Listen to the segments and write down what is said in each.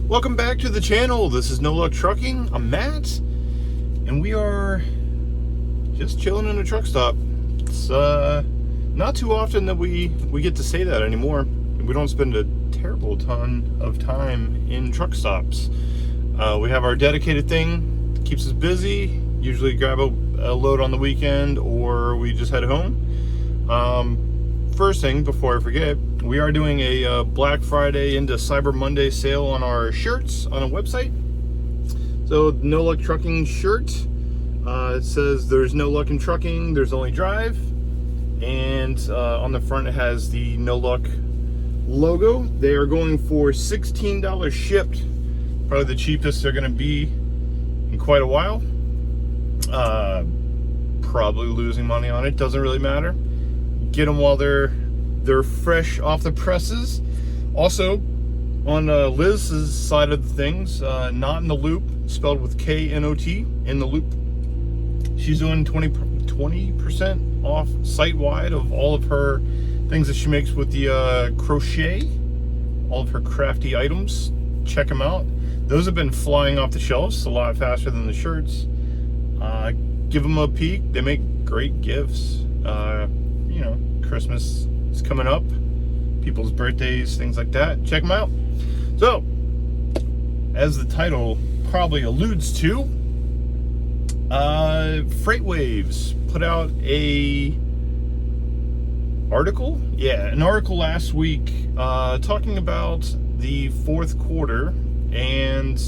Welcome back to the channel. This is No Luck Trucking. I'm Matt, and we are just chilling in a truck stop. It's not too often that we get to say that anymore. We don't spend a terrible ton of time in truck stops. We have our dedicated thing that keeps us busy. Usually grab a load on the weekend, or we just head home. First thing, before I forget, we are doing a Black Friday into Cyber Monday sale on our shirts on a website. So, No Luck Trucking shirt. It says there's no luck in trucking, there's only drive. And on the front it has the No Luck logo. They are going for $16 shipped. Probably the cheapest they're going to be in quite a while. Probably losing money on it, doesn't really matter. Get them while they're fresh off the presses. Also, on Liz's side of the things, Not in the Loop, spelled with K-N-O-T, in the loop. She's doing 20% off site-wide of all of her things that she makes with the crochet, all of her crafty items. Check them out. Those have been flying off the shelves a lot faster than the shirts. Give them a peek. They make great gifts. You know, Christmas is coming up, people's birthdays, things like that. Check them out. So, as the title probably alludes to, FreightWaves put out an article last week talking about the fourth quarter and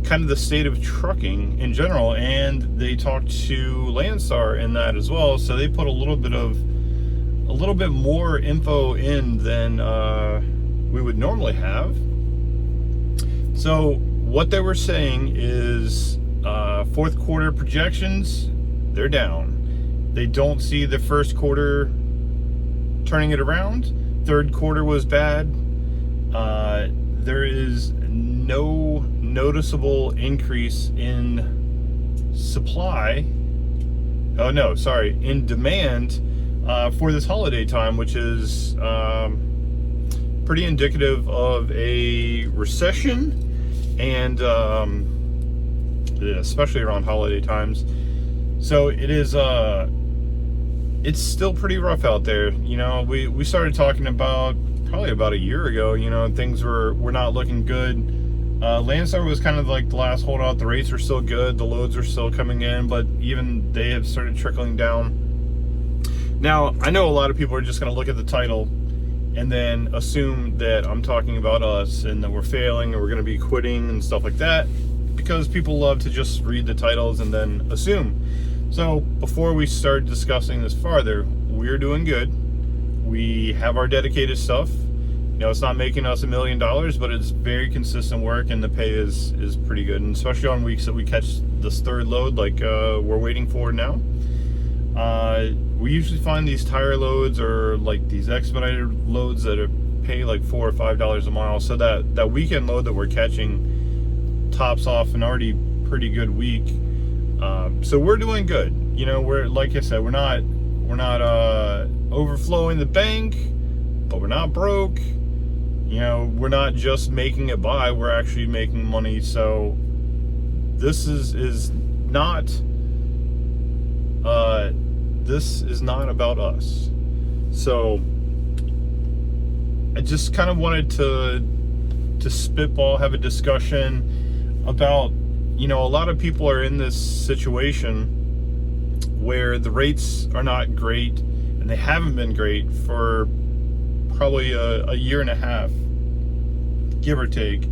kind of the state of trucking in general, and they talked to Landstar in that as well. So they put a little bit more info in than we would normally have. So what they were saying is fourth quarter projections, they're down. They don't see the first quarter turning it around. Third quarter was bad. There is no noticeable increase in supply. In demand for this holiday time, which is pretty indicative of a recession, and especially around holiday times. So it is it's still pretty rough out there. You know, we started talking about probably about a year ago, you know, things were not looking good. Landstar was kind of like the last holdout. The rates were still good, the loads are still coming in, but even they have started trickling down. Now, I know a lot of people are just going to look at the title and then assume that I'm talking about us and that we're failing and we're going to be quitting and stuff like that, because people love to just read the titles and then assume. So before we start discussing this farther, we're doing good. We have our dedicated stuff. You know, it's not making us $1 million, but it's very consistent work, and the pay is pretty good, and especially on weeks that we catch this third load like we're waiting for now. We usually find these tire loads or like these expedited loads that pay like $4 or $5 a mile. So that weekend load that we're catching tops off an already pretty good week. So we're doing good. You know, we're, like I said, we're not overflowing the bank, but we're not broke. You know, we're not just making it by, we're actually making money. So this is not about us. So I just kind of wanted to spitball, have a discussion about, you know, a lot of people are in this situation where the rates are not great, and they haven't been great for probably a year and a half, give or take,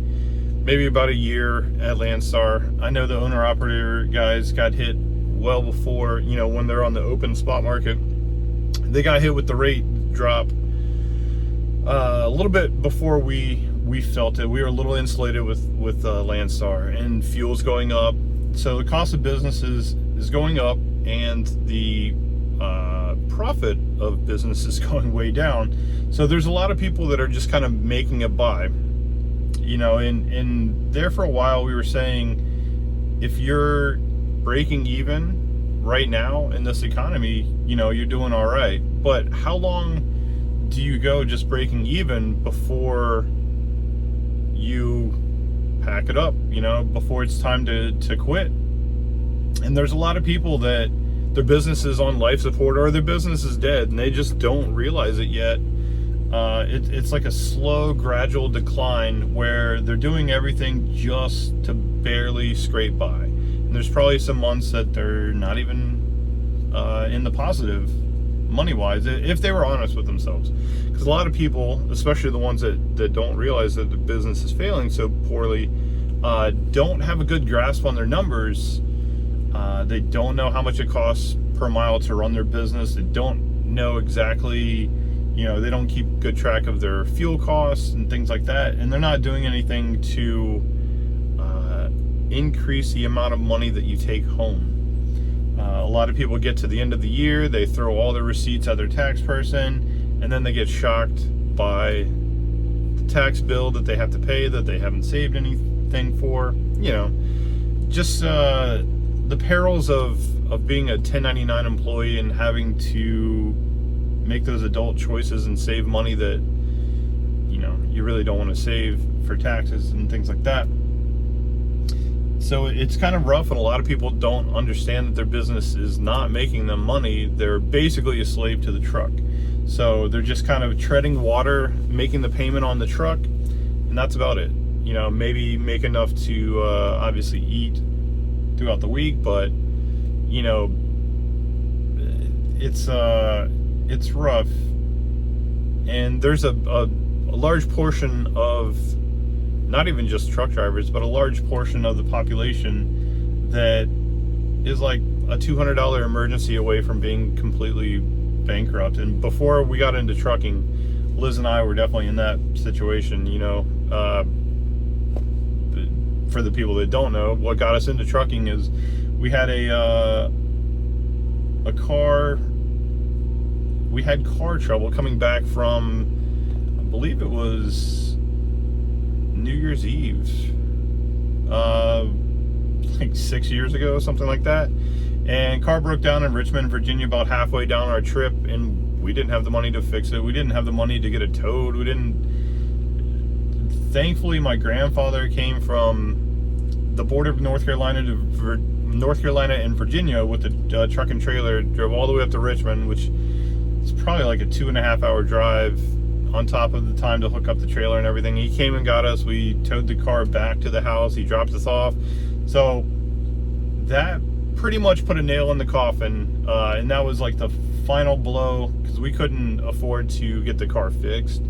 maybe about a year at Landstar. I know the owner-operator guys got hit well before, you know, when they're on the open spot market. They got hit with the rate drop a little bit before we felt it. We were a little insulated with Landstar, and fuel's going up, so the cost of business is going up, and the profit of business is going way down. So there's a lot of people that are just kind of making a buy. You know, and there for a while we were saying, if you're breaking even right now in this economy, you know, you're doing all right. But how long do you go just breaking even before you pack it up, before it's time to quit. And there's a lot of people that their business is on life support or their business is dead and they just don't realize it yet. It's like a slow, gradual decline where they're doing everything just to barely scrape by. And there's probably some months that they're not even in the positive money-wise, if they were honest with themselves. Because a lot of people, especially the ones that don't realize that the business is failing so poorly, don't have a good grasp on their numbers. They don't know how much it costs per mile to run their business. They don't know exactly, they don't keep good track of their fuel costs and things like that. And they're not doing anything to increase the amount of money that you take home. A lot of people get to the end of the year, they throw all their receipts at their tax person, and then they get shocked by the tax bill that they have to pay that they haven't saved anything for. Just the perils of being a 1099 employee and having to make those adult choices and save money that you really don't want to save for taxes and things like that. So it's kind of rough, and a lot of people don't understand that their business is not making them money. They're basically a slave to the truck. So they're just kind of treading water, making the payment on the truck, and that's about it. Maybe make enough to obviously eat throughout the week, but it's rough. And there's a large portion of, not even just truck drivers, but a large portion of the population that is like a $200 emergency away from being completely bankrupt. And before we got into trucking, Liz and I were definitely in that situation. For the people that don't know, what got us into trucking is we had we had car trouble coming back from, I believe it was New Year's Eve, like 6 years ago, something like that. And car broke down in Richmond, Virginia, about halfway down our trip, and we didn't have the money to fix it. We didn't have the money to get it towed. Thankfully, my grandfather came from the border of North Carolina and Virginia with the truck and trailer, drove all the way up to Richmond, which is probably like a 2.5 hour drive on top of the time to hook up the trailer and everything. He came and got us. We towed the car back to the house. He dropped us off. So that pretty much put a nail in the coffin. And that was like the final blow, because we couldn't afford to get the car fixed.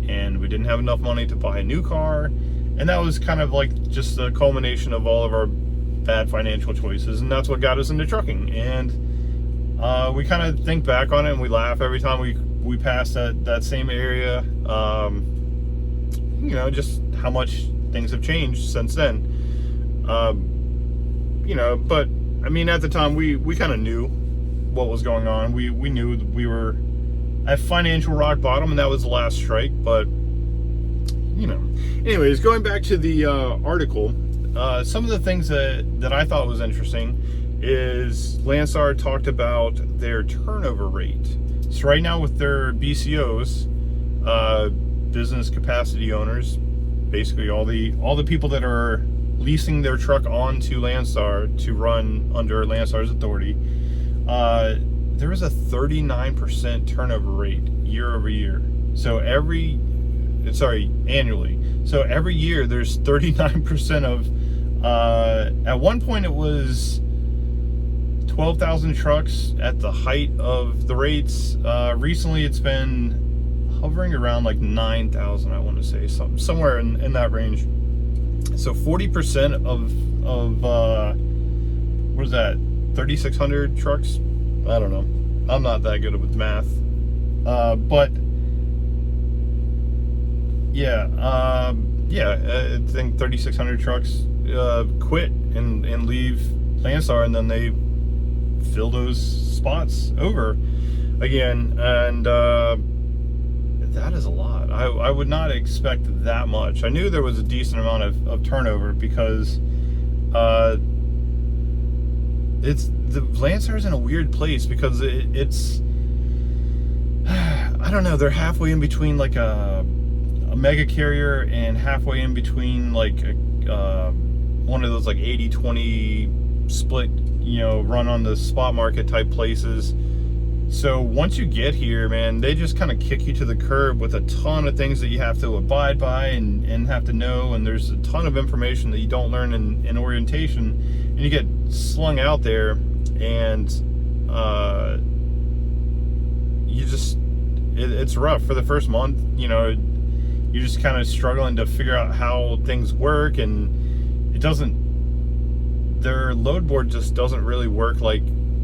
And we didn't have enough money to buy a new car. And that was kind of like just the culmination of all of our bad financial choices. And that's what got us into trucking. And we kind of think back on it and we laugh every time we pass that same area. Just how much things have changed since then. But I mean, at the time we kind of knew what was going on. We knew that we were at financial rock bottom, and that was the last strike. But anyways, going back to the article, some of the things that I thought was interesting is Landstar talked about their turnover rate. So right now with their BCOs, business capacity owners, basically all the people that are leasing their truck onto Landstar to run under Landstar's authority, there is a 39% turnover rate year over year. So annually. So every year there's 39% of, at one point it was 12,000 trucks at the height of the rates. Recently it's been hovering around like 9,000, I want to say, somewhere in that range. So 40% of what is that, 3,600 trucks? I don't know. I'm not that good with math. But I think 3,600 trucks quit and leave Landstar, and then they fill those spots over again. And that is a lot. I would not expect that much. I knew there was a decent amount of turnover, because Landstar's in a weird place, because it's I don't know, they're halfway in between like a a mega carrier and halfway in between, like one of those like 80-20 split, run on the spot market type places. So once you get here, man, they just kind of kick you to the curb with a ton of things that you have to abide by and have to know. And there's a ton of information that you don't learn in orientation, and you get slung out there, and it's rough for the first month. You're just kind of struggling to figure out how things work, and their load board just doesn't really work like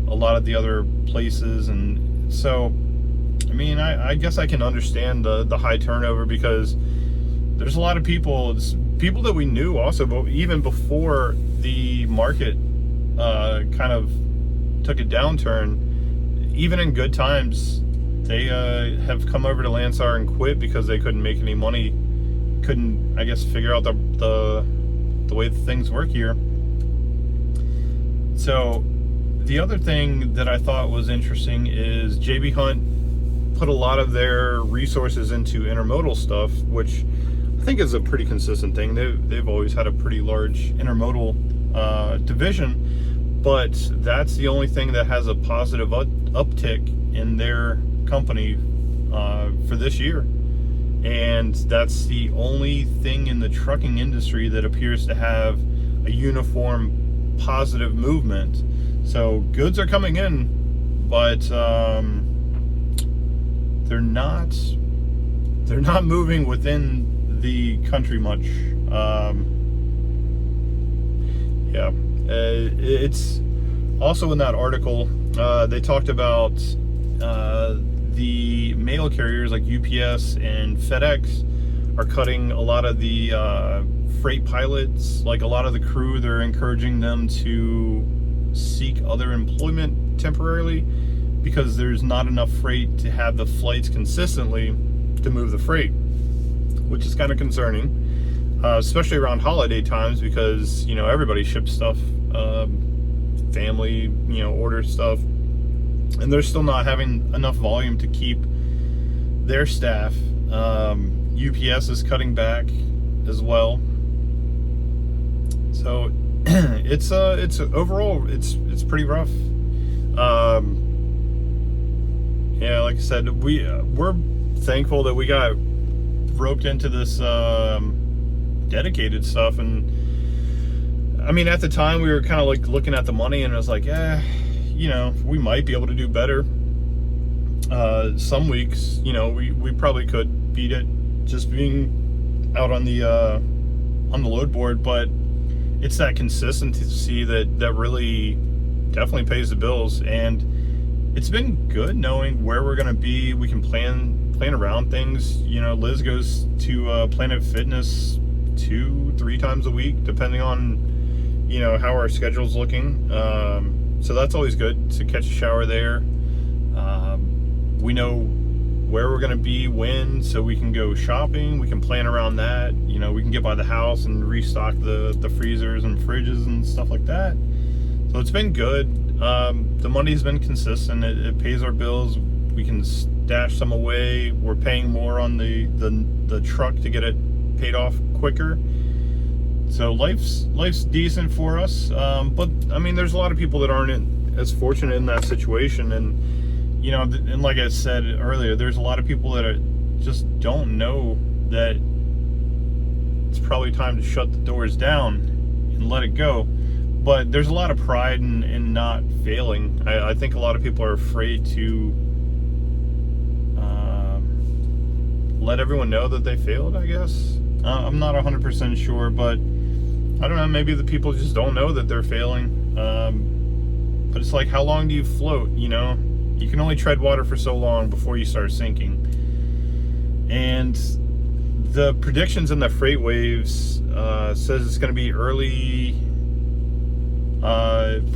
a lot of the other places. And so, I mean, I guess I can understand the high turnover, because there's a lot of people that we knew also, but even before the market kind of took a downturn, even in good times, they have come over to Landstar and quit because they couldn't make any money, couldn't, I guess, figure out the way things work here. So the other thing that I thought was interesting is J.B. Hunt put a lot of their resources into intermodal stuff, which I think is a pretty consistent thing. They've always had a pretty large intermodal division, but that's the only thing that has a positive uptick in their company for this year. And that's the only thing in the trucking industry that appears to have a uniform positive movement. So goods are coming in, but they're not moving within the country much. It's also in that article, they talked about the mail carriers like UPS and FedEx are cutting a lot of the freight pilots, like a lot of the crew. They're encouraging them to seek other employment temporarily, because there's not enough freight to have the flights consistently to move the freight, which is kind of concerning, especially around holiday times, because everybody ships stuff, family order stuff, and they're still not having enough volume to keep their staff. UPS is cutting back as well. So it's overall it's pretty rough. Like I said, we're thankful that we got roped into this dedicated stuff. And I mean, at the time we were kind of like looking at the money, and it was like, we might be able to do better. Some weeks, we probably could beat it just being out on the load board, but it's that consistency that really definitely pays the bills. And it's been good knowing where we're going to be. We can plan around things. Liz goes to Planet Fitness 2-3 times a week, depending on how our schedule's looking. So that's always good to catch a shower there. We know where we're going to be when, so we can go shopping. We can plan around that. We can get by the house and restock the freezers and fridges and stuff like that. So it's been good. The money's been consistent. It pays our bills. We can stash some away. We're paying more on the truck to get it paid off quicker. So life's decent for us. But I mean, there's a lot of people that aren't as fortunate in that situation. And and like I said earlier, there's a lot of people that just don't know that it's probably time to shut the doors down and let it go. But there's a lot of pride in not failing. I think a lot of people are afraid to let everyone know that they failed, I guess. I'm not 100% sure, but I don't know, maybe the people just don't know that they're failing. But it's like, how long do you float, You can only tread water for so long before you start sinking. And the predictions in the freight waves says it's going to be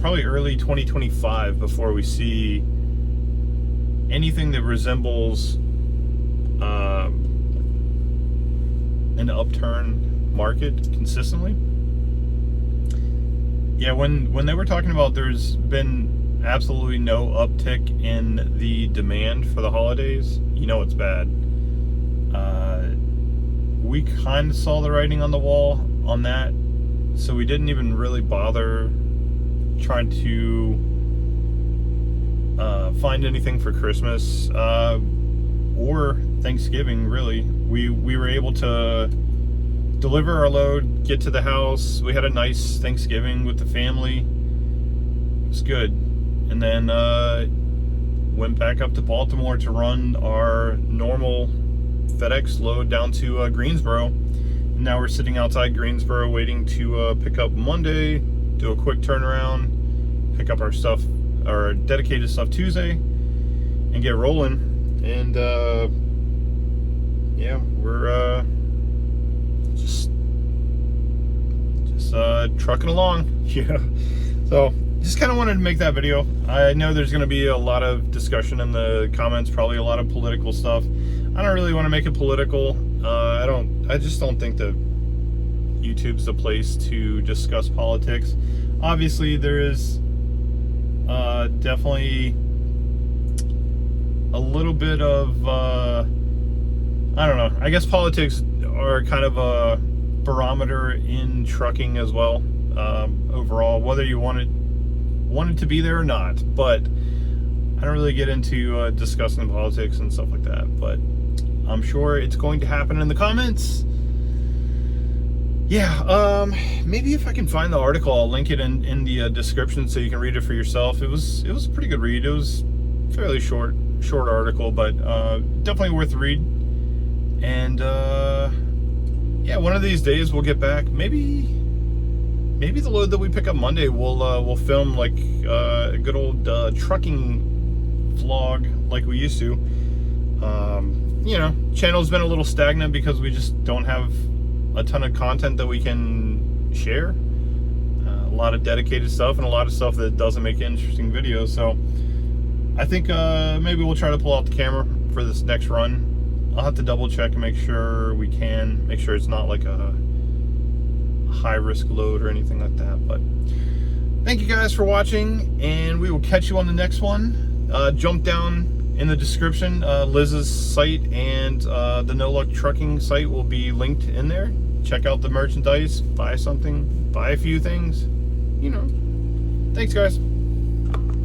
probably early 2025 before we see anything that resembles an upturn market consistently. Yeah, when they were talking about there's been absolutely no uptick in the demand for the holidays, it's bad. we kind of saw the writing on the wall on that, so we didn't even really bother trying to find anything for Christmas or Thanksgiving. Really, we were able to deliver our load, get to the house. We had a nice Thanksgiving with the family. It was good. And then went back up to Baltimore to run our normal FedEx load down to Greensboro. And now we're sitting outside Greensboro waiting to pick up Monday, do a quick turnaround, pick up our stuff, our dedicated stuff Tuesday, and get rolling. And yeah, we're just trucking along. Yeah. So just kind of wanted to make that video. I know there's going to be a lot of discussion in the comments, probably a lot of political stuff. I don't really want to make it political. I just don't think that YouTube's the place to discuss politics. Obviously, there is definitely a little bit of I don't know. I guess politics are kind of a barometer in trucking as well. Overall, whether you want it to be there or not, but I don't really get into discussing politics and stuff like that. But I'm sure it's going to happen in the comments. Yeah, maybe if I can find the article, I'll link it in the description so you can read it for yourself. It was a pretty good read. It was fairly short article, but definitely worth the read. And yeah, one of these days we'll get back. Maybe the load that we pick up Monday, we'll film like a good old trucking vlog like we used to. You know, channel's been a little stagnant because we just don't have a ton of content that we can share. A lot of dedicated stuff and a lot of stuff that doesn't make interesting videos. So I think maybe we'll try to pull out the camera for this next run. I'll have to double check and make sure it's not like a high risk load or anything like that. But thank you guys for watching, and we will catch you on the next one. Jump down in the description. Liz's site and the No Luck Trucking site will be linked in there. Check out the merchandise, buy something, buy a few things, you know. Thanks guys.